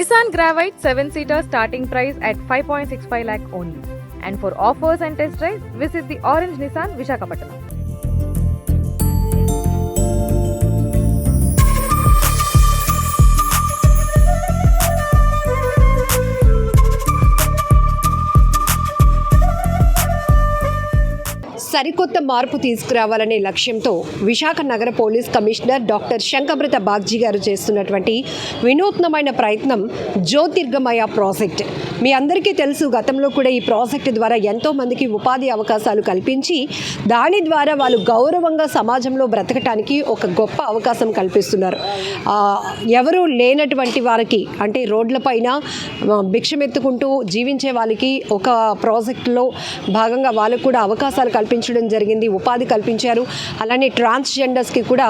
Nissan Gravite 7-seater starting price at 5.65 lakh only. And for offers and test drives, visit the Orange Nissan Visakhapatnam. సరికొత్త మార్పు తీసుకురావాలనే లక్ష్యంతో విశాఖ నగర police commissioner doctor Shankhabrata Bagchi గారు చేస్తున్నటువంటి వినూత్నమైన ప్రయత్నం జ్యోతిర్గమయ ప్రాజెక్ట్. మీ అందరికీ తెలుసు, గతంలో కూడా ఈ ప్రాజెక్ట్ ద్వారా ఎంతోమందికి ఉపాధి అవకాశాలు కల్పించి దాని ద్వారా వాళ్ళు గౌరవంగా సమాజంలో బ్రతకటానికి ఒక గొప్ప అవకాశం కల్పిస్తున్నారు. ఎవరు లేనటువంటి వారికి, అంటే రోడ్లపైన భిక్షమెత్తుకుంటూ జీవించే వాళ్ళకి ఒక ప్రాజెక్టులో భాగంగా వాళ్ళకు కూడా అవకాశాలు కల్పించడం జరిగింది, ఉపాధి కల్పించారు. అలానే ట్రాన్స్జెండర్స్కి కూడా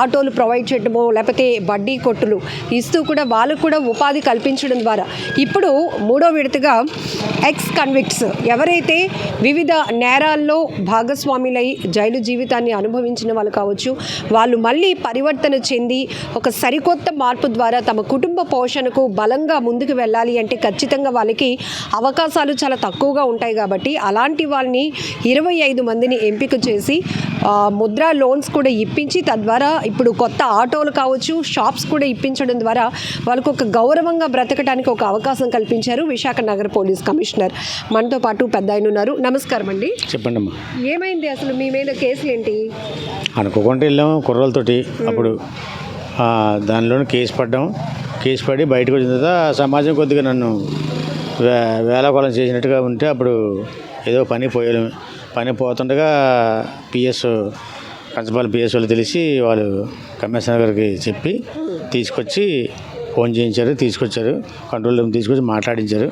ఆటోలు ప్రొవైడ్ చేయడము, లేకపోతే బడ్డీ కొట్టులు ఇస్తూ కూడా వాళ్ళకు కూడా ఉపాధి కల్పించడం ద్వారా ఇప్పుడు మూడో విడతగా ఎక్స్ కన్విక్ట్స్ ఎవరైతే వివిధ నేరాల్లో భాగస్వాములై జైలు జీవితాన్ని అనుభవించిన వాళ్ళు కావచ్చు, వాళ్ళు మళ్ళీ పరివర్తన చెంది ఒక సరికొత్త మార్పు ద్వారా తమ కుటుంబ పోషణకు బలంగా ముందుకు వెళ్ళాలి అంటే ఖచ్చితంగా వాళ్ళకి అవకాశాలు చాలా తక్కువగా ఉంటాయి. కాబట్టి అలాంటి వాళ్ళని 25 మందిని ఎంపిక చేసి ముద్రా లోన్స్ కూడా ఇప్పించి తద్వారా ఇప్పుడు కొత్త ఆటోలు కావచ్చు, షాప్స్ కూడా ఇప్పించడం ద్వారా వాళ్ళకు ఒక గౌరవంగా బ్రతకడానికి ఒక అవకాశం కల్పించారు విశాఖ నగర పోలీస్ కమిషనర్. మనతో పాటు పెద్ద ఆయన ఉన్నారు. నమస్కారం అండి. చెప్పండి అమ్మా. ఏమైంది అసలు మీ మీద కేసులు ఏంటి? అనుకోకుండా వెళ్ళాము కుర్రలతోటి. అప్పుడు దానిలోనే కేసు పడ్డాం. కేసు పడి బయటకు వచ్చిన తర్వాత సమాజం కొద్దిగా నన్ను వేలాకోళం చేసినట్టుగా ఉంటే అప్పుడు ఏదో పని పోతుండగా కంచపాలెం పిఎస్ వాళ్ళు తెలిసి వాళ్ళు కమిషనర్ గారికి చెప్పి తీసుకొచ్చి ఫోన్ చేయించారు, తీసుకొచ్చారు, కంట్రోల్ రూమ్ తీసుకొచ్చి మాట్లాడించారు.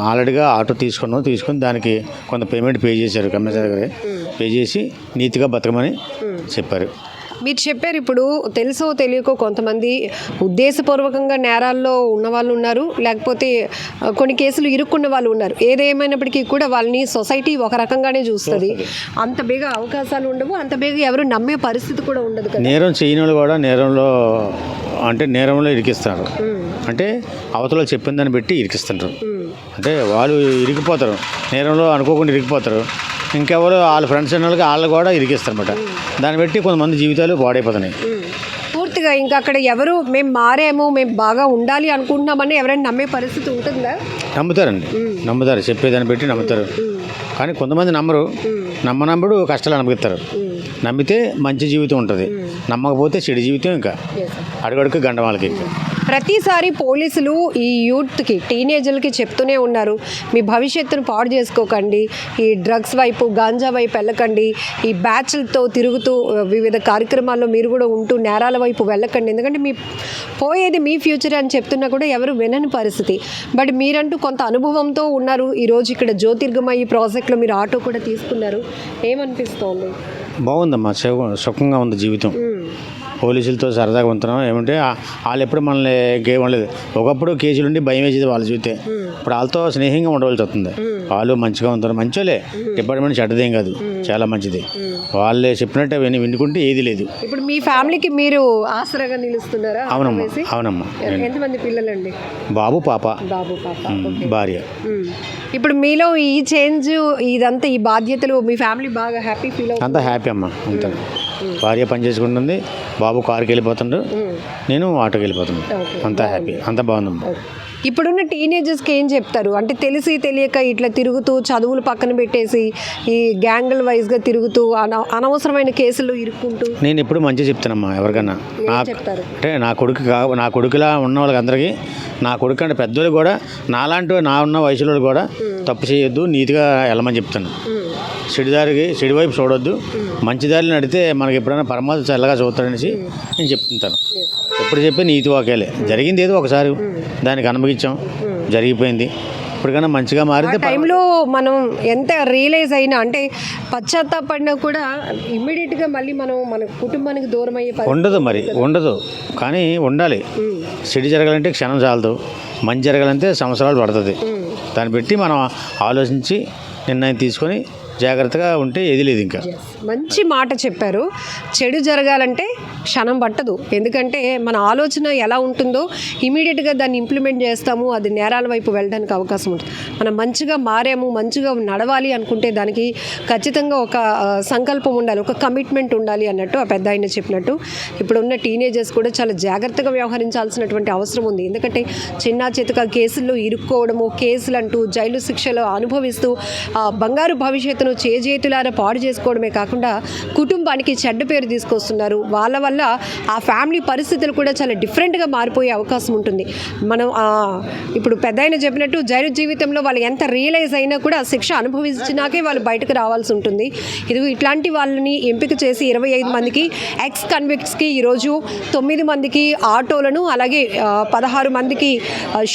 ఆల్రెడీగా ఆటో తీసుకుని దానికి కొంత పేమెంట్ పే చేశారు. కమిషనర్ గారు పే చేసి నీతిగా బతకమని చెప్పారు. మీరు చెప్పారు, ఇప్పుడు తెలుసో తెలియకో కొంతమంది ఉద్దేశపూర్వకంగా నేరాల్లో ఉన్నవాళ్ళు ఉన్నారు, లేకపోతే కొన్ని కేసులు ఇరుక్కున్న వాళ్ళు ఉన్నారు. ఏదేమైనప్పటికీ కూడా వాళ్ళని సొసైటీ ఒక రకంగానే చూస్తుంది. అంత బేగా అవకాశాలు ఉండవు, అంత బేగా ఎవరు నమ్మే పరిస్థితి కూడా ఉండదు కదా. నేరం చేయని వాళ్ళు కూడా నేరంలో ఇరికిస్తారు. అంటే అవతల చెప్పిన దాన్ని బట్టి ఇరికిస్తుంటారు. అంటే వాళ్ళు ఇరికిపోతారు, నేరంలో అనుకోకుండా ఇరికిపోతారు. ఇంకెవరు వాళ్ళ ఫ్రెండ్స్ వాళ్ళకి వాళ్ళు కూడా ఇరికిస్తారు అన్నమాట. దాన్ని బట్టి కొంతమంది జీవితాలు పాడైపోతున్నాయి పూర్తిగా. ఇంకా అక్కడ ఎవరు మేము మారాము, మేము బాగా ఉండాలి అనుకుంటున్నామని ఎవరైనా నమ్మే పరిస్థితి ఉంటుందా? నమ్ముతారు, చెప్పేదాన్ని బట్టి నమ్ముతారు. కానీ కొంతమంది నమ్మనప్పుడు కష్టాలు అనుభవిస్తారు. నమ్మితే మంచి జీవితం ఉంటుంది, నమ్మకపోతే చెడు జీవితం. ఇంకా అడుగడుకు గండవాళ్ళకి. ఇంకా ప్రతిసారి పోలీసులు ఈ యూత్కి, టీనేజర్లకి చెప్తూనే ఉన్నారు, మీ భవిష్యత్తును పాడు చేసుకోకండి, ఈ డ్రగ్స్ వైపు, గాంజా వైపు వెళ్ళకండి, ఈ బ్యాచ్లతో తిరుగుతూ వివిధ కార్యక్రమాల్లో మీరు కూడా ఉంటూ నేరాల వైపు వెళ్ళకండి, ఎందుకంటే పోయేది మీ ఫ్యూచర్ అని చెప్తున్నా కూడా ఎవరు వినని పరిస్థితి. బట్ మీరంటూ కొంత అనుభవంతో ఉన్నారు. ఈరోజు ఇక్కడ జ్యోతిర్గమయ ప్రాజెక్ట్లో మీరు ఆటో కూడా తీసుకున్నారు. ఏమనిపిస్తోంది? బాగుందమ్మా, సుఖంగా ఉంది జీవితం. పోలీసులతో సరదాగా ఉంటున్నాం. ఏమంటే వాళ్ళు ఎప్పుడు మనల్ని ఇంకేమలేదు. ఒకప్పుడు కేసులుండి భయం వేసేది వాళ్ళు చూస్తే. ఇప్పుడు వాళ్ళతో స్నేహంగా ఉండవలసి వస్తుంది. వాళ్ళు మంచిగా ఉంటారు, మంచోలే. డిపార్ట్మెంట్ చెడ్డదేం కాదు, చాలా మంచిది. వాళ్ళే చెప్పినట్టు వినుకుంటే ఏది లేదు. ఇప్పుడు మీ ఫ్యామిలీకి మీరు ఆసరాగా నిలుస్తున్నారా? అవునమ్మా. ఎంతమంది పిల్లలండి? బాబు పాప, భార్య. ఇప్పుడు మీలో ఈ చేంజ్, ఇదంతా ఈ బాధ్యతలు, మీ ఫ్యామిలీ బాగా హ్యాపీ ఫీల్ అవుతుంది? అంతా హ్యాపీ అమ్మా. అంతా భార్య పని చేసుకుంటుంది, బాబు కారుకి వెళ్ళిపోతుండు, నేను ఆటోకి వెళ్ళిపోతున్నాను. అంతా హ్యాపీ, అంతా బాగుందమ్మా. ఇప్పుడున్న టీనేజర్స్కి ఏం చెప్తారు? అంటే తెలిసి తెలియక ఇట్లా తిరుగుతూ చదువులు పక్కన పెట్టేసి ఈ గ్యాంగుల వైజ్గా తిరుగుతూ అనవసరమైన కేసులు ఇరుక్కుంటూ. నేను ఎప్పుడు మంచిగా చెప్తానమ్మా ఎవరికన్నా. అంటే నా కొడుకులా ఉన్న వాళ్ళకి అందరికీ, నా కొడుకు అంటే పెద్దోళ్ళు కూడా, నాలాంటి ఉన్న వయసులో కూడా తప్పు చేయొద్దు, నీట్గా వెళ్ళమని చెప్తాను. చెడు వైపు చూడొద్దు, మంచి దారిలో నడితే మనకి ఎప్పుడైనా పరమాత్మ చల్లగా చూస్తాడనేసి నేను చెప్తుంటాను. ఎప్పుడు చెప్పి నీతి వాక్యాలే. జరిగింది ఏదో ఒకసారి, దానికి అనుభవించాం, జరిగిపోయింది. ఇప్పటికైనా మంచిగా మారితే టైంలో మనం ఎంత రియలైజ్ అయినా, అంటే పశ్చాత్తాపడినా కూడా ఇమ్మీడియట్గా మళ్ళీ మనం మన కుటుంబానికి దూరం అయ్యే ఉండదు. కానీ ఉండాలి. చెడు జరగాలంటే క్షణం చాలదు, మంచి జరగాలంటే సంవత్సరాలు పడుతుంది. దాన్ని బట్టి మనం ఆలోచించి నిర్ణయం తీసుకొని జాగ్రత్తగా ఉంటే ఏది లేదు ఇంకా. మంచి మాట చెప్పారు. చెడు జరగాలంటే క్షణం పట్టదు. ఎందుకంటే మన ఆలోచన ఎలా ఉంటుందో ఇమీడియట్గా దాన్ని ఇంప్లిమెంట్ చేస్తాము, అది నేరాల వైపు వెళ్ళడానికి అవకాశం ఉంటుంది. మనం మంచిగా మారాము, మంచిగా నడవాలి అనుకుంటే దానికి ఖచ్చితంగా ఒక సంకల్పం ఉండాలి, ఒక కమిట్మెంట్ ఉండాలి అన్నట్టు ఆ పెద్ద ఆయన చెప్పినట్టు ఇప్పుడున్న టీనేజర్స్ కూడా చాలా జాగ్రత్తగా వ్యవహరించాల్సినటువంటి అవసరం ఉంది. ఎందుకంటే చిన్న చితక కేసుల్లో ఇరుక్కోవడము, కేసులు అంటూ జైలు శిక్షలు అనుభవిస్తూ బంగారు భవిష్యత్తును చేజేతులారా పాడు చేసుకోవడమే కాకుండా కుటుంబానికి చెడ్డ పేరు తీసుకొస్తున్నారు. వాళ్ళ వల్ల ఆ ఫ్యామిలీ పరిస్థితులు కూడా చాలా డిఫరెంట్గా మారిపోయే అవకాశం ఉంటుంది. మనం ఇప్పుడు పెద్ద ఆయన చెప్పినట్టు జైలు జీవితంలో వాళ్ళు ఎంత రియలైజ్ అయినా కూడా శిక్ష అనుభవించినాకే వాళ్ళు బయటకు రావాల్సి ఉంటుంది. ఇట్లాంటి వాళ్ళని ఎంపిక చేసి 25 మందికి ఎక్స్ కన్విక్ట్స్కి ఈరోజు 9 మందికి ఆటోలను అలాగే 16 మందికి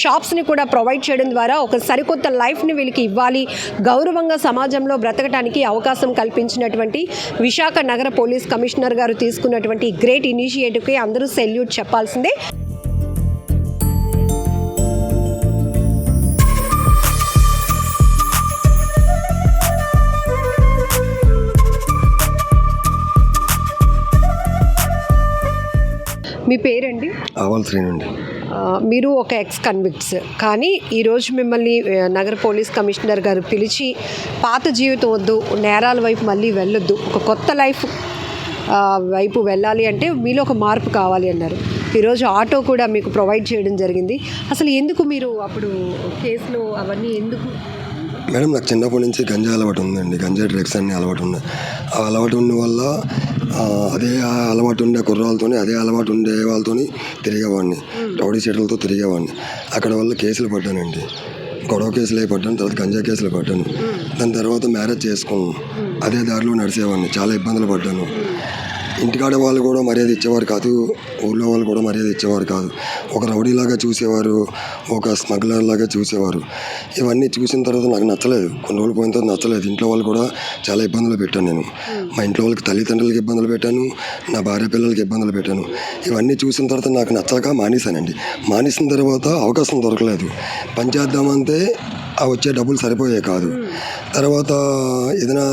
షాప్స్ని కూడా ప్రొవైడ్ చేయడం ద్వారా ఒక సరికొత్త లైఫ్ని వీళ్ళకి ఇవ్వాలి, గౌరవంగా సమాజంలో బ్రతకడానికి అవకాశం కల్పించినటువంటి విశాఖ నగర పోలీస్ కమిషనర్ గారు తీసుకున్నటువంటి గ్రేట్ ఇనిషియేటివ్కి అందరూ సెల్యూట్ చెప్పాల్సిందే. మీ పేరండి? ఆవాల్ శ్రీనండి. మీరు ఒక ఎక్స్ కన్విక్ట్స్, కానీ ఈరోజు మిమ్మల్ని నగర పోలీస్ కమిషనర్ గారు పిలిచి పాత జీవితం వద్దు, నేరాల వైపు మళ్ళీ వెళ్ళొద్దు, ఒక కొత్త లైఫ్ వైపు వెళ్ళాలి అంటే మీలో ఒక మార్పు కావాలి అన్నారు. ఈరోజు ఆటో కూడా మీకు ప్రొవైడ్ చేయడం జరిగింది. అసలు ఎందుకు మీరు అప్పుడు కేసులో అవన్నీ ఎందుకు? మేడం, నాకు చిన్నప్పటి నుంచి గంజా అలవాటు ఉందండి. గంజా డ్రగ్స్ అన్నీ అలవాటు ఉన్నాయి. ఆ అలవాటు ఉన్న వల్ల అదే అలవాటు ఉండే కుర్రాలతో అదే అలవాటు ఉండే వాళ్ళతో తిరిగేవాడిని, రౌడీ షీటర్లతో తిరిగేవాడిని. అక్కడ వల్ల కేసులు పడ్డానండి. గొడవ కేసులు పడ్డాను, తర్వాత గంజా కేసులు పడ్డాను. దాని తర్వాత మ్యారేజ్ చేసుకున్నాను. అదే దారిలో నడిచేవాడిని, చాలా ఇబ్బందులు పడ్డాను. ఇంటికాడ వాళ్ళు కూడా మర్యాద ఇచ్చేవారు కాదు, ఊళ్ళో వాళ్ళు కూడా మర్యాద ఇచ్చేవారు కాదు. ఒక రౌడీలాగా చూసేవారు, ఒక స్మగ్లర్ లాగా చూసేవారు. ఇవన్నీ చూసిన తర్వాత నాకు నచ్చలేదు. కొన్ని రోజులు పోయిన తర్వాత నచ్చలేదు. ఇంట్లో వాళ్ళు కూడా చాలా ఇబ్బందులు పెట్టాను నేను. మా ఇంట్లో వాళ్ళకి తల్లిదండ్రులకి ఇబ్బందులు పెట్టాను, నా భార్య పిల్లలకి ఇబ్బందులు పెట్టాను. ఇవన్నీ చూసిన తర్వాత నాకు నచ్చాక మానేశానండి. మానేసిన తర్వాత అవకాశం దొరకలేదు. పని చేద్దామంటే ఆ వచ్చే డబ్బులు సరిపోయే కాదు. తర్వాత ఏదైనా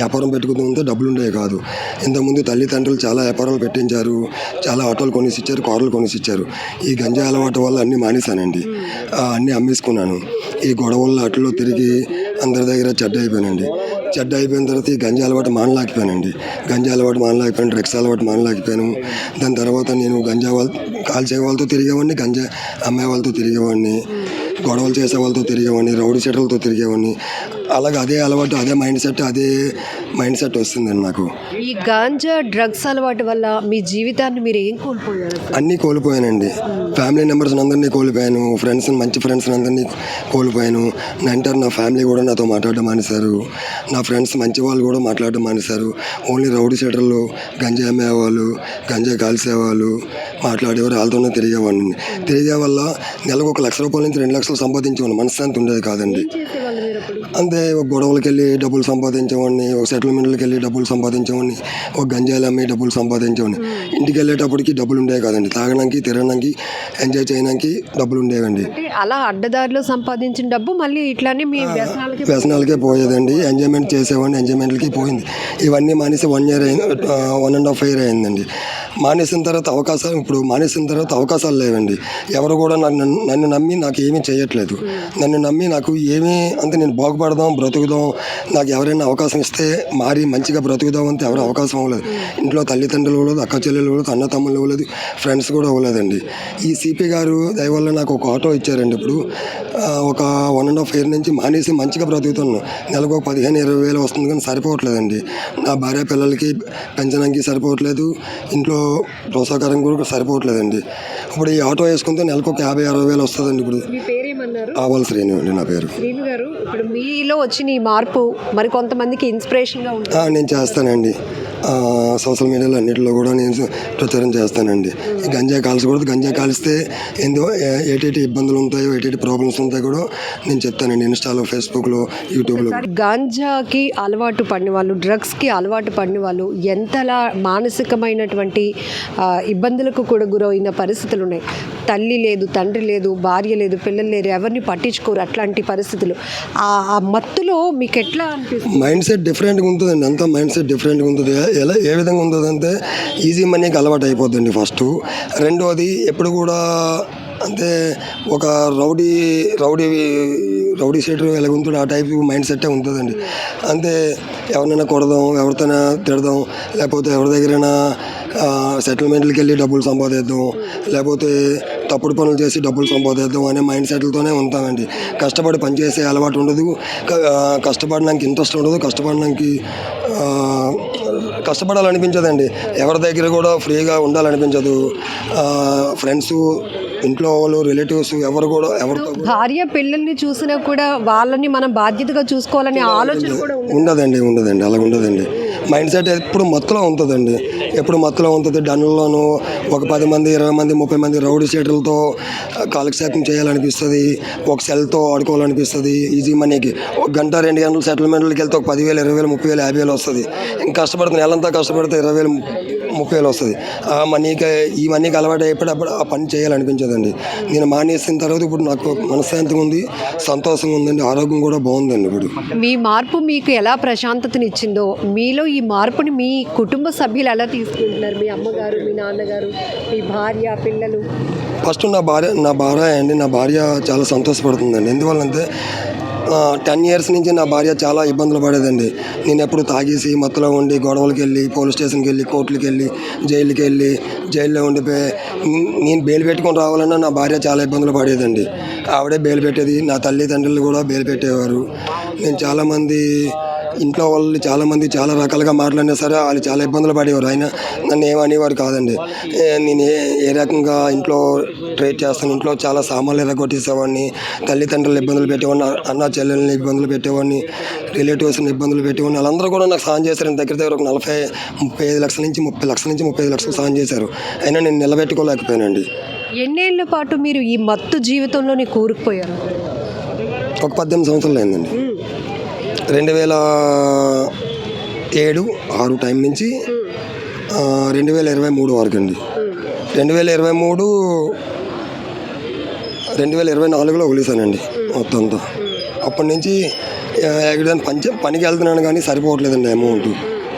వ్యాపారం పెట్టుకుంటే డబ్బులు ఉండేవి కాదు. ఇంతకుముందు తల్లిదండ్రులు చాలా వ్యాపారాలు పెట్టించారు, చాలా ఆటోలు కొనిసిచ్చారు, కార్లు కొనిసిచ్చారు. ఈ గంజా అలవాటు వల్ల అన్నీ మానేశానండి. అన్నీ అమ్మేసుకున్నాను. ఈ గొడవల్లో అట్లో తిరిగి అందరి దగ్గర చెడ్డ అయిపోయానండి. చెడ్డ అయిపోయిన తర్వాత ఈ గంజా అలవాటు మానలేకపోయానండి. గంజా అలవాటు మానలేకపోయాను, డ్రగ్స్ అలవాటు మానలేకపోయాను. దాని తర్వాత నేను గంజా కాల్చే వాళ్ళతో తిరిగేవాడిని, గంజా అమ్మే వాళ్ళతో తిరిగేవాడిని, గొడవలు చేసే వాళ్ళతో తిరిగేవాడిని, రౌడీ షీటర్లతో తిరిగేవాడిని. అలాగే అదే అలవాటు, అదే మైండ్ సెట్ వస్తుందండి నాకు. ఈ గాంజా డ్రగ్స్ అలవాటు వల్ల మీ జీవితాన్ని మీరు ఏం కోల్పోయారు? అన్నీ కోల్పోయానండి. ఫ్యామిలీ మెంబర్స్ అందరినీ కోల్పోయాను, మంచి ఫ్రెండ్స్ అందరినీ కోల్పోయాను. నా ఫ్యామిలీ కూడా నాతో మాట్లాడడం మానేశారు. నా ఫ్రెండ్స్ మంచి వాళ్ళు కూడా మాట్లాడడం మానేశారు. ఓన్లీ రౌడీ షీటర్లు, గంజా అమ్మేవాళ్ళు, గంజా కాల్చేవాళ్ళు మాట్లాడేవారు, వాళ్ళతోనే తిరిగేవాడిని. తిరిగే వల్ల నెలకు 1 లక్ష రూపాయల నుంచి 2 లక్షలు సంపాదించేవాడిని. మనశ్శాంతి ఉండేది కాదండి. అంతే, ఒక గొడవలకి వెళ్ళి డబ్బులు సంపాదించేవాడిని, ఒక సెటిల్మెంట్లకి వెళ్ళి డబ్బులు సంపాదించేవాడిని, ఒక గంజాయిలు అమ్మి డబ్బులు సంపాదించేవాడిని. ఇంటికి వెళ్ళేటప్పటికి డబ్బులు ఉండేవి కాదండి. తాగడానికి, తిరగడానికి, ఎంజాయ్ చేయడానికి డబ్బులు ఉండేవండి. అలా అడ్డదారిలో సంపాదించిన డబ్బు మళ్ళీ ఇట్లానే మీ వ్యసనాలకే పోయేదండి. ఎంజాయ్మెంట్ చేసేవాడిని, ఎంజాయ్మెంట్లకి పోయింది. ఇవన్నీ మానేసి 1 year అయింది, 1.5 year అయిందండి. మానేసిన తర్వాత అవకాశాలు లేవండి. ఎవరు కూడా నన్ను నమ్మి నాకు ఏమీ చేయట్లేదు. నన్ను నమ్మి నాకు ఏమీ అంటే నేను బాగుపడదాం, బ్రతుకుదాం, నాకు ఎవరైనా అవకాశం ఇస్తే మారి మంచిగా బ్రతుకుదాం అంటే ఎవరు అవకాశం అవ్వలేదు. ఇంట్లో తల్లిదండ్రులు ఇవ్వలేదు, అక్క చెల్లెలు ఇవ్వలేదు, అన్న తమ్ముళ్ళు ఇవ్వలేదు, ఫ్రెండ్స్ కూడా ఇవ్వలేదండి. ఈ సిపి గారు దయవల్ల నాకు ఒక ఆటో ఇచ్చారండి. ఇప్పుడు ఒక 1.5 year నుంచి మానేసి మంచిగా బ్రతుకుతున్నాను. నెలకు 15,000-20,000 వేలు వస్తుంది, కానీ సరిపోవట్లేదండి. నా భార్య పిల్లలకి పెంచడానికి సరిపోవట్లేదు, ఇంట్లో ప్రోత్సాహకరం కూడా సరిపోవట్లేదండి. ఇప్పుడు ఈ ఆటో వేసుకుంటే నెలకు 50,000-60,000 వేలు వస్తుందండి. ఇప్పుడు ఆవాల్ శ్రీను అండి నా పేరు. శ్రీను గారు, ఇప్పుడు మీలో వచ్చిన ఈ మార్పు మరి కొంతమందికి ఇన్స్పిరేషన్గా ఉంటుంది. నేను చేస్తానండి. సోషల్ మీడియాలో అన్నింటిలో కూడా నేను ప్రచారం చేస్తానండి. ఈ గంజా కాల్చకూడదు, గంజా కాల్స్తే ఏటేటి ఇబ్బందులు ఉంటాయో, ఏటేటి ప్రాబ్లమ్స్ ఉంటాయో కూడా నేను చెప్తానండి. ఇన్స్టాలో, ఫేస్బుక్లో, యూట్యూబ్లో. గాంజాకి అలవాటు పడిన వాళ్ళు, డ్రగ్స్కి అలవాటు పడిన వాళ్ళు ఎంతలా మానసికమైనటువంటి ఇబ్బందులకు కూడా గురైన పరిస్థితులు ఉన్నాయి. తల్లి లేదు, తండ్రి లేదు, భార్య లేదు, పిల్లలు లేరు, ఎవరిని పట్టించుకోరు, అట్లాంటి పరిస్థితులు. ఆ మత్తులో మీకు ఎట్లా అనిపిస్తుంది? మైండ్ సెట్ డిఫరెంట్గా ఉంటుందండి. అంతా మైండ్ సెట్ డిఫరెంట్గా ఉంటుంది. ఏ విధంగా ఉంటుందంటే ఈజీ మనీకి అలవాటు అయిపోద్దండి ఫస్ట్. రెండోది ఎప్పుడు కూడా అంటే ఒక రౌడీ షీటర్ ఎలాగుంటాడు ఆ టైప్ మైండ్ సెట్టే ఉంటుందండి. అంతే ఎవరినైనా కొడదాం, ఎవరితోనైనా తిడదాం, లేకపోతే ఎవరి దగ్గరైనా సెటిల్మెంట్లకి వెళ్ళి డబ్బులు సంపాదిద్దాం, లేకపోతే తప్పుడు పనులు చేసి డబ్బులు సంపాదిద్దాం అనే మైండ్ సెట్లతోనే ఉంటామండి. కష్టపడి పనిచేసే అలవాటు ఉండదు, కష్టపడడానికి ఇంట్రెస్ట్ ఉండదు, కష్టపడాలనిపించదండి. ఎవరి దగ్గర కూడా ఫ్రీగా ఉండాలనిపించదు. ఫ్రెండ్స్, ఇంట్లో వాళ్ళు, రిలేటివ్స్ ఎవరితో భార్య పిల్లల్ని చూసినా కూడా వాళ్ళని మనం బాధ్యతగా చూసుకోవాలనే ఆలోచన కూడా ఉండదండి. అలా ఉండదండి. మైండ్ సెట్ ఎప్పుడు మత్తులో ఉంటుందండి. డన్నుల్లోనూ ఒక 10 మంది, 20 మంది, 30 మంది రౌడీ షీటర్లతో కాలక్షేపం చేయాలనిపిస్తుంది. ఒక సెల్తో ఆడుకోవాలనిపిస్తుంది ఈజీ మనీకి. 1 గంట 2 గంటలు సెటిల్మెంట్లకి వెళ్తే ఒక 10,000, 20,000, 30,000, 50,000 వస్తుంది. ఇంకా కష్టపడుతుంది, నెలంతా కష్టపడితే 20,000, 30,000 వస్తుంది. ఈ మనీకి అలవాటు అయిపోయినప్పుడు ఆ పని చేయాలనిపించదండి. నేను మానేసిన తర్వాత ఇప్పుడు నాకు మనశ్శాంతిగా ఉంది, సంతోషంగా ఉందండి, ఆరోగ్యం కూడా బాగుందండి. ఇప్పుడు మీ మార్పు మీకు ఎలా ప్రశాంతతనిచ్చిందో, మీలో ఈ మార్పుని మీ కుటుంబ సభ్యులు ఎలా తీసుకుంటున్నారు? మీ అమ్మగారు, మీ నాన్నగారు, మీ భార్య, పిల్లలు? ఫస్ట్ నా భార్య చాలా సంతోషపడుతుందండి. ఎందువల్లంటే 10 years నుంచి నా భార్య చాలా ఇబ్బందులు పడేదండి. నేను ఎప్పుడు తాగేసి మత్తులో ఉండి గొడవలకి వెళ్ళి, పోలీస్ స్టేషన్కి వెళ్ళి, కోర్టులకి వెళ్ళి, జైల్లో ఉండిపోయి నేను బెయిల్ పెట్టుకొని రావాలన్నా నా భార్య చాలా ఇబ్బందులు పడేదండి. ఆవిడే బెయిల్ పెట్టేది, నా తల్లిదండ్రులు కూడా బెయిల్ పెట్టేవారు. నేను చాలామంది ఇంట్లో వాళ్ళు చాలా రకాలుగా మాట్లాడినా సరే వాళ్ళు చాలా ఇబ్బందులు పడేవారు. ఆయన నన్ను ఏమనేవారు కాదండి. నేను ఏ రకంగా ఇంట్లో ట్రీట్ చేస్తాను, ఇంట్లో చాలా సామాన్లు ఎరగొట్టేసేవాడిని, తల్లిదండ్రులు ఇబ్బందులు పెట్టేవాడిని, అన్న చెల్లెల్ని ఇబ్బందులు పెట్టేవాడిని, రిలేటివ్స్ని ఇబ్బందులు పెట్టేవాడిని. వాళ్ళందరూ కూడా నాకు సాయం చేశారు. దగ్గర ఒక 35 లక్షల నుంచి 35 లక్షలు సాయం చేశారు. అయినా నేను నిలబెట్టుకోలేకపోయానండి. ఎన్నేళ్ల పాటు మీరు ఈ మత్తు జీవితంలోని కూరుకుపోయారు? ఒక 18 సంవత్సరాలు అయిందండి. 2007-6 టైం నుంచి 2023 వరకు అండి. 2024లో వదిలేశానండి మొత్తం అంతా. అప్పటి నుంచి ఎక్కడైనా పనికి వెళ్తున్నాను కానీ సరిపోవట్లేదండి. అమౌంట్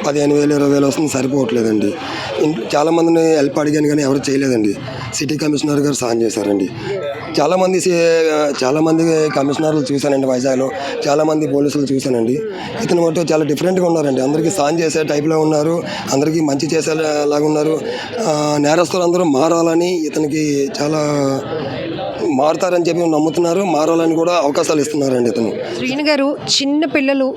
15,000, 20,000 వస్తుంది, సరిపోవట్లేదండి. చాలామందిని హెల్ప్ అడిగాను కానీ ఎవరు చేయలేదండి. సిటీ కమిషనర్ గారు సాయం చేశారండి. చాలామంది కమిషనర్లు చూశానండి వైజాగ్లో, చాలామంది పోలీసులు చూశానండి. ఇతను మటు చాలా డిఫరెంట్గా ఉన్నారండి. అందరికీ సాయం చేసే టైప్లో ఉన్నారు, అందరికీ మంచి చేసేలాగా ఉన్నారు. నేరస్తులు అందరూ మారాలని, ఇతనికి చాలా మారుతారని చెప్పి నమ్ముతున్నారు, మారాలని కూడా అవకాశాలు ఇస్తున్నారండి ఇతను. శ్రీను గారు, చిన్న పిల్లలు,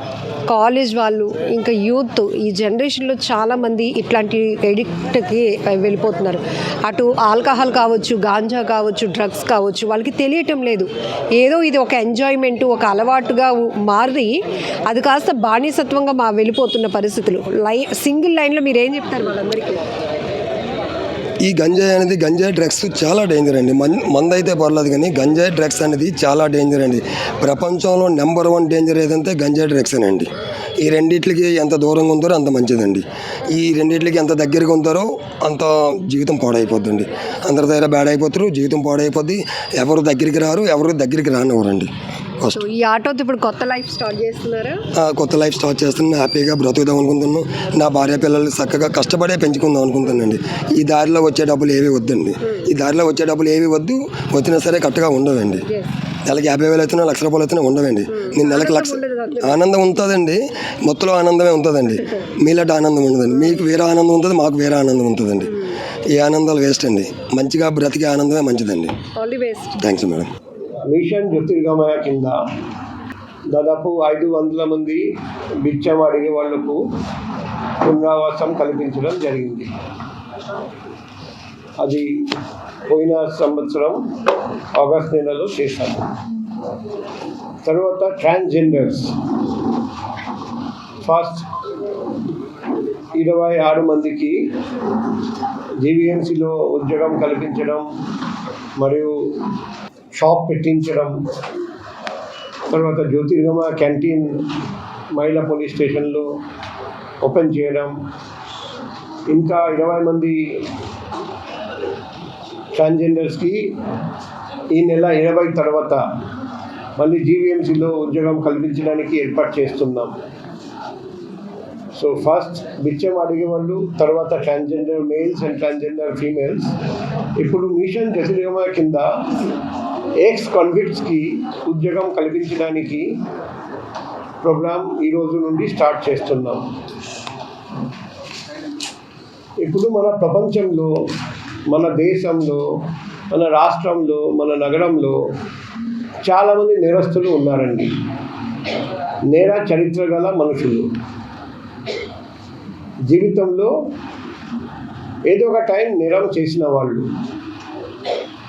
కాలేజ్ వాళ్ళు, ఇంకా యూత్ ఈ జనరేషన్లో చాలామంది ఇట్లాంటి ఎడిక్ట్కి వెళ్ళిపోతున్నారు. అటు ఆల్కహాల్ కావచ్చు, గాంజా కావచ్చు, డ్రగ్స్ కావచ్చు, వాళ్ళకి తెలియటం లేదు. ఏదో ఇది ఒక ఎంజాయ్మెంట్, ఒక అలవాటుగా మారి అది కాస్త బానిసత్వంగా వెళ్ళిపోతున్న పరిస్థితులు. సింగిల్ లైన్లో మీరు ఏం చెప్తారు వాళ్ళందరికీ? ఈ గంజాయి డ్రగ్స్ చాలా డేంజర్ అండి. మందు అయితే పర్లేదు కానీ గంజాయి డ్రగ్స్ అనేది చాలా డేంజర్ అండి. ప్రపంచంలో నెంబర్ 1 డేంజర్ ఏదంటే గంజాయి డ్రగ్స్ అండి. ఈ రెండిట్లకి ఎంత దూరంగా ఉంటారో అంత మంచిదండి. ఈ రెండిట్లకి ఎంత దగ్గరగా ఉంటారో అంత జీవితం పాడైపోద్దండి. అందరి దగ్గర బ్యాడ్ అయిపోతారు, జీవితం పాడైపోద్ది. ఎవరు దగ్గరికి రారు, ఎవరు దగ్గరికి రానివ్వరండి. ఈ ఆటోతో ఇప్పుడు కొత్త లైఫ్ స్టార్ట్ చేస్తున్నారా? కొత్త లైఫ్ స్టార్ట్ చేస్తున్నాను. హ్యాపీగా బ్రతుకుదాం అనుకుంటున్నాను. నా భార్య పిల్లలు చక్కగా కష్టపడే పెంచుకుందాం అనుకుంటానండి. ఈ దారిలో వచ్చే డబ్బులు ఏవి వద్దండి. వచ్చినా సరే కరెక్ట్గా ఉండవండి. నెలకి 50,000 అవుతున్నా, ₹1,00,000 అవుతున్నా ఉండవండి. నేను నెలకు 1,00,000 ఆనందం ఉంటుందండి. మొత్తంలో ఆనందమే ఉంటుందండి. మీలాంటి ఆనందం ఉండదండి. మీకు వేరే ఆనందం ఉంటుంది, మాకు వేరే ఆనందం ఉంటుందండి. ఈ ఆనందాలు వేస్ట్ అండి. మంచిగా బ్రతికే ఆనందమే మంచిదండి. Thanks madam. మిషన్ జ్యోతిర్గమయ కింద దాదాపు 500 మంది బిచ్చం అడిగే వాళ్లకు పునరావాసం కల్పించడం జరిగింది. అది పోయిన సంవత్సరం ఆగస్ట్ నెలలో చేశాము. తర్వాత ట్రాన్స్జెండర్స్ ఫస్ట్ 26 మందికి జీవీఎంసీలో ఉద్యోగం కల్పించడం మరియు షాప్ పెట్టించడం, తర్వాత జ్యోతిర్గమయ క్యాంటీన్ మహిళా పోలీస్ స్టేషన్లో ఓపెన్ చేయడం, ఇంకా 20 మంది ట్రాన్స్జెండర్స్కి ఈ నెల 20 తర్వాత మళ్ళీ జీవీఎంసీలో ఉద్యోగం కల్పించడానికి ఏర్పాటు చేస్తున్నాం. సో ఫస్ట్ బిచ్చం అడిగేవాళ్ళు, తర్వాత transgender males and transgender females. ఇప్పుడు మిషన్ జ్యోతిర్గమయ కింద ఎక్స్ కాన్విక్ట్స్కి ఉద్యోగం కల్పించడానికి ప్రోగ్రామ్ ఈరోజు నుండి స్టార్ట్ చేస్తున్నాం. ఇప్పుడు మన ప్రపంచంలో, మన దేశంలో, మన రాష్ట్రంలో, మన నగరంలో చాలామంది నేరస్తులు ఉన్నారండి. నేర చరిత్ర గల మనుషులు జీవితంలో ఏదో ఒక టైం నేరం చేసిన వాళ్ళు.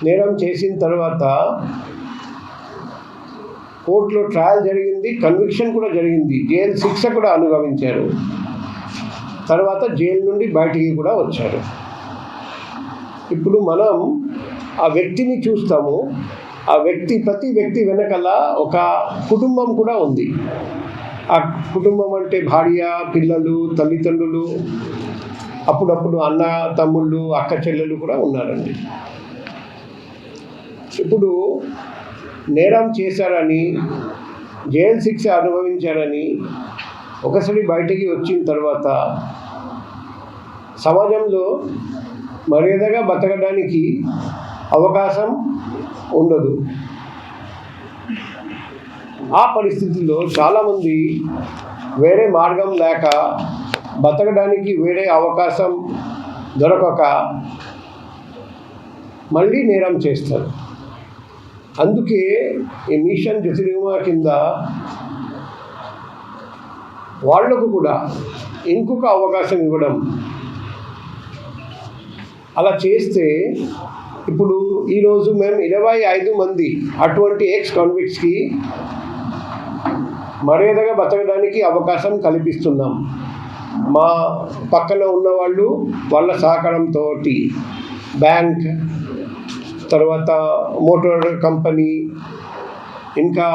నేరం చేసిన తర్వాత కోర్టులో ట్రయల్ జరిగింది, కన్విక్షన్ కూడా జరిగింది, జైలు శిక్ష కూడా అనుభవించారు. తర్వాత జైలు నుండి బయటికి కూడా వచ్చారు. ఇప్పుడు మనం ఆ వ్యక్తిని చూస్తాము. ఆ వ్యక్తి, ప్రతి వ్యక్తి వెనకాల ఒక కుటుంబం కూడా ఉంది. ఆ కుటుంబం అంటే భార్య, పిల్లలు, తల్లిదండ్రులు, అప్పుడప్పుడు అన్న తమ్ముళ్ళు, అక్క చెల్లెలు కూడా ఉన్నారండి. ఇప్పుడు నేరం చేశారని, జైలు శిక్ష అనుభవించారని ఒకసారి బయటికి వచ్చిన తర్వాత సమాజంలో మర్యాదగా బతకడానికి అవకాశం ఉండదు. ఆ పరిస్థితుల్లో చాలామంది వేరే మార్గం లేక, బతకడానికి వేరే అవకాశం దొరకక మళ్ళీ నేరం చేస్తారు. అందుకే ఈ మిషన్ జ్యోతిర్గమయ కింద వాళ్లకు కూడా ఇంకొక అవకాశం ఇవ్వడం. అలా చేస్తే ఇప్పుడు ఈరోజు మేము 25 మంది అటువంటి ఎక్స్ కాన్విక్ట్స్కి మర్యాదగా బతకడానికి అవకాశం కల్పిస్తున్నాం. మా పక్కన ఉన్నవాళ్ళు వాళ్ళ సహకారంతో బ్యాంక్, తర్వాత మోటార్ కంపెనీ, ఇంకా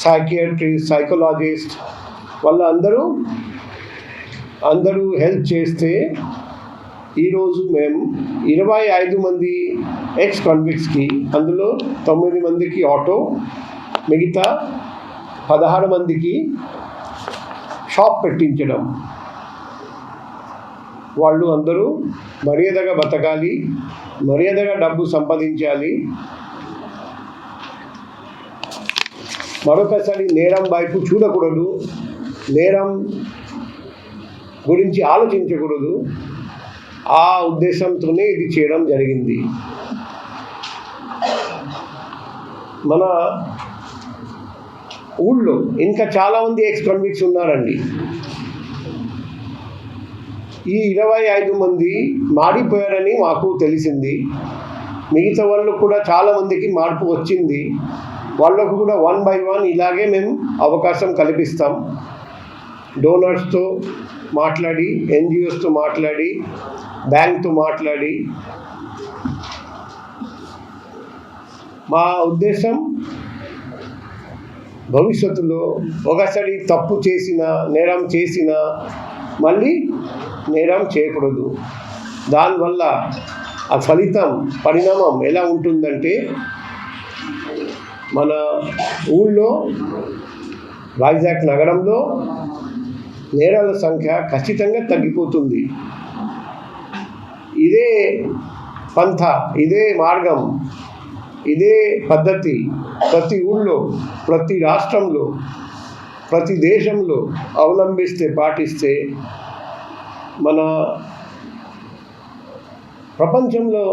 సైకియాట్రిస్ట్, సైకాలజిస్ట్, వాళ్ళందరూ హెల్ప్ చేస్తే ఈరోజు మేము 25 మంది ఎక్స్ కాన్విక్ట్స్కి, అందులో 9 మందికి ఆటో, మిగతా 16 మందికి షాప్ పెట్టించడం. వాళ్ళు అందరూ మర్యాదగా బతకాలి, మర్యాదగా డబ్బు సంపాదించాలి, మరొకసారి నేరం వైపు చూడకూడదు, నేరం గురించి ఆలోచించకూడదు. ఆ ఉద్దేశంతోనే ఇది చేయడం జరిగింది. మన ఊళ్ళో ఇంకా చాలామంది ఎక్స్ కాన్విక్ట్స్ ఉన్నారండి. ఈ 25 మంది మారిపోయారని మాకు తెలిసింది. మిగతా వాళ్ళు కూడా చాలామందికి మార్పు వచ్చింది. వాళ్ళకు కూడా 1 by 1 ఇలాగే మేము అవకాశం కల్పిస్తాం. డోనర్స్తో మాట్లాడి, ఎన్జిఓస్తో మాట్లాడి, బ్యాంక్తో మాట్లాడి. మా ఉద్దేశం భవిష్యత్తులో ఒకసారి తప్పు చేసిన, నేరం చేసిన మళ్ళీ నేరం చేయకూడదు. దానివల్ల ఆ పరిణామం ఎలా ఉంటుందంటే, మన ఊళ్ళో, వైజాగ్ నగరంలో నేరాల సంఖ్య ఖచ్చితంగా తగ్గిపోతుంది. ఇదే పంథ, ఇదే మార్గం, ఇదే పద్ధతి ప్రతి ఊళ్ళో, ప్రతి రాష్ట్రంలో, ప్రతి దేశంలో అవలంబిస్తే, పాటిస్తే మన ప్రపంచంలో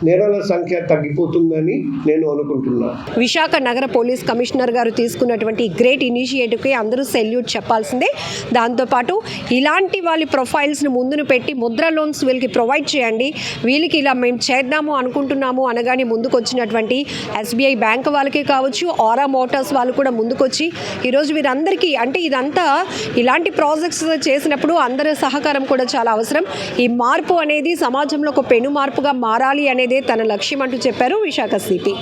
నేరాల సంఖ్య తగ్గిపోతుందని నేను అనుకుంటున్నాను. విశాఖ నగర పోలీస్ కమిషనర్ గారు తీసుకున్నటువంటి గ్రేట్ ఇనిషియేటివ్కి అందరూ సెల్యూట్ చెప్పాల్సిందే. దాంతోపాటు ఇలాంటి వాళ్ళ ప్రొఫైల్స్ని ముందును పెట్టి ముద్ర లోన్స్ వీళ్ళకి ప్రొవైడ్ చేయండి, వీళ్ళకి ఇలా మేము చేద్దాము అనుకుంటున్నాము అనగానే ముందుకు వచ్చినటువంటి ఎస్బీఐ బ్యాంక్ వాళ్ళకి కావచ్చు, ఆరా మోటార్స్ వాళ్ళు కూడా ముందుకొచ్చి ఈరోజు వీరందరికీ, అంటే ఇదంతా ఇలాంటి ప్రాజెక్ట్స్ చేసినప్పుడు అందరి సహకారం కూడా చాలా అవసరం. ఈ మార్పు అనేది సమాజంలో ఒక పెను మార్పుగా మారాలి అనేది తన లక్ష్యం అంటూ చెప్పారు విశాఖ సిపి.